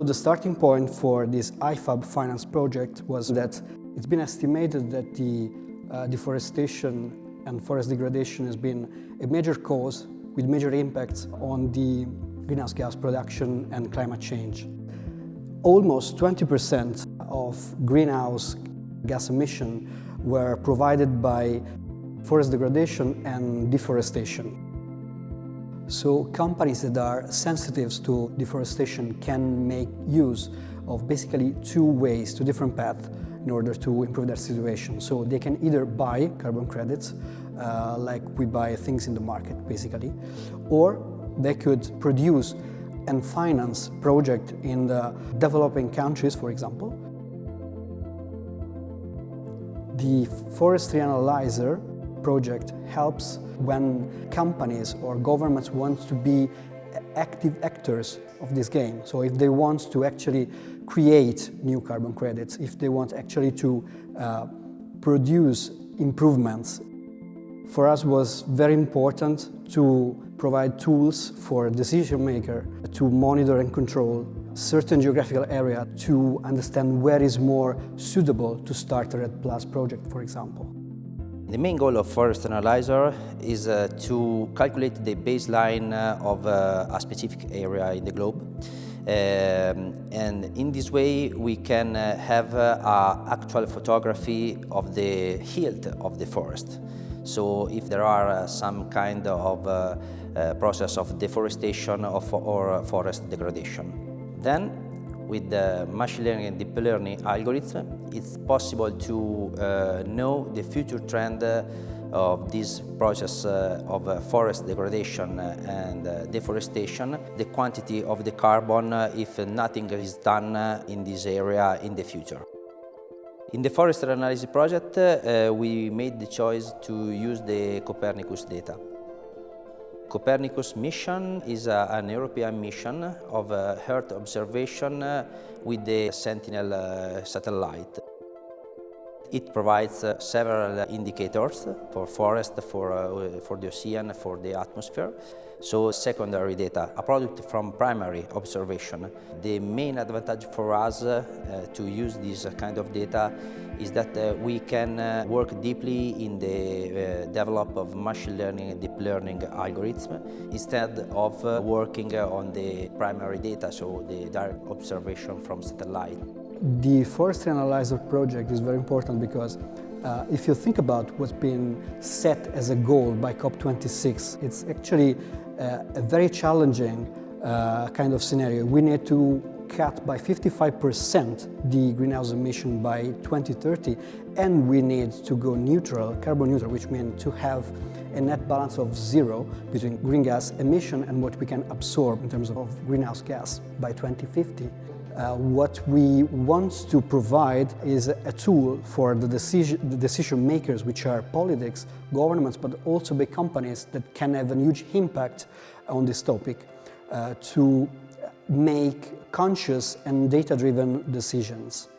The starting point for this IFAB finance project was that it's been estimated that the deforestation and forest degradation has been a major cause with major impacts on the greenhouse gas production and climate change. Almost 20% of greenhouse gas emission were provided by forest degradation and deforestation. So companies that are sensitive to deforestation can make use of basically two different paths in order to improve their situation. So they can either buy carbon credits, like we buy things in the market basically, or they could produce and finance projects in the developing countries, for example. The Forestry Analyzer project helps when companies or governments want to be active actors of this game. So if they want to actually create new carbon credits, if they want actually to produce improvements, for us was very important to provide tools for decision maker to monitor and control certain geographical area to understand where is more suitable to start a REDD+ project, for example. The main goal of Forestry Analyzer is to calculate the baseline of a specific area in the globe. And in this way we can have an actual photography of the health of the forest. So if there are some kind of process of deforestation or forest degradation. Then with the machine learning and deep learning algorithm, it's possible to know the future trend of this process of forest degradation and deforestation, the quantity of the carbon if nothing is done in this area in the future. In the Forestry Analysis project, we made the choice to use the Copernicus data. Copernicus mission is an European mission of Earth observation with the Sentinel satellite. It provides several indicators for forest, for the ocean, for the atmosphere. So secondary data, a product from primary observation. The main advantage for us to use this kind of data is that we can work deeply in the development of machine learning and deep learning algorithms instead of working on the primary data, so the direct observation from satellite. The Forestry Analyzer project is very important because if you think about what's been set as a goal by COP26, it's actually a very challenging kind of scenario. We need to cut by 55% the greenhouse emission by 2030, and we need to go neutral, carbon neutral, which means to have a net balance of zero between green gas emission and what we can absorb in terms of greenhouse gas by 2050. What we want to provide is a tool for the decision makers, which are politics, governments, but also big companies that can have a huge impact on this topic, to make conscious and data-driven decisions.